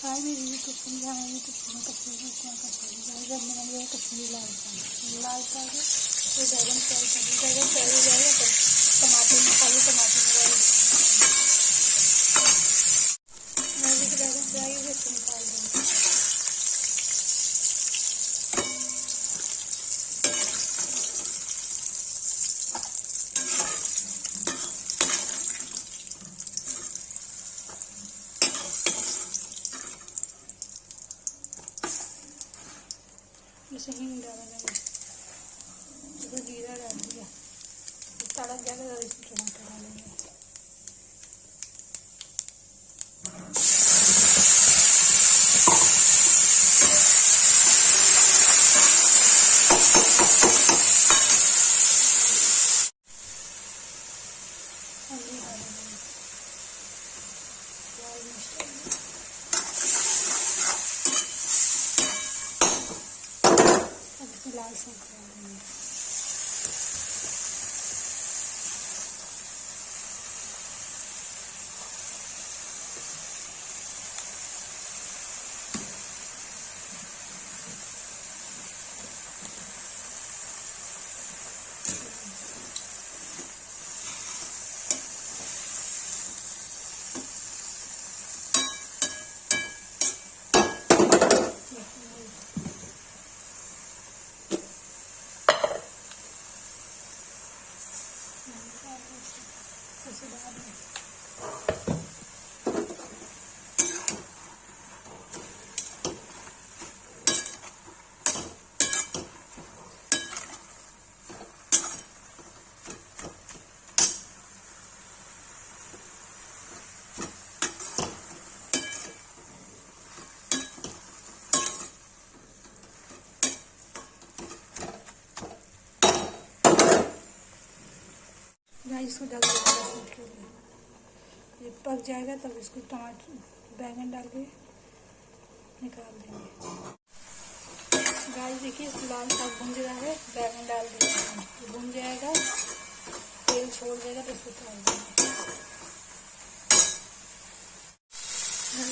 गाय मेरी यूट्यूब समझा है यूट्यूब चैनल कश्मीरी क्या कश्मीरी गाय जब मेरा ये कश्मीरी लाल साग है तो बैगन फ्राई कर बैगन फ्राई हो जाएगा तो टमाटर मसाले टमाटर फ्राई बैगन फ्राई हो गए तो निकाल देंगे। इसे हींग डाल देंगे, तो जीरा डाल दिया, तड़क जाएगा तो इसमें टमाटर डालेंगे। हल्दी डालेंगे, लाल मिर्च डालेंगे, अब इसमें लाल साग डाल देंगे। इसको डाल देंगे, ये पक जाएगा तब इसको टमाटर बैंगन डाल के निकाल देंगे। गाइस देखिए लाल साग भुन रहा है, बैंगन डाल देंगे, भुन जाएगा तेल छोड़ देगा तो इसको डाल देंगे।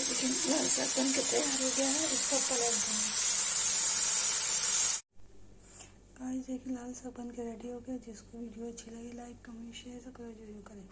लेकिन लाल साग बन के तैयार हो गया है, इसको पलट देंगे। गाइस देखिए लाल साग बन के रेडी हो गया। जिसको वीडियो अच्छी लगी लाइक कमेंट शेयर सब्सक्राइब जरूर करें।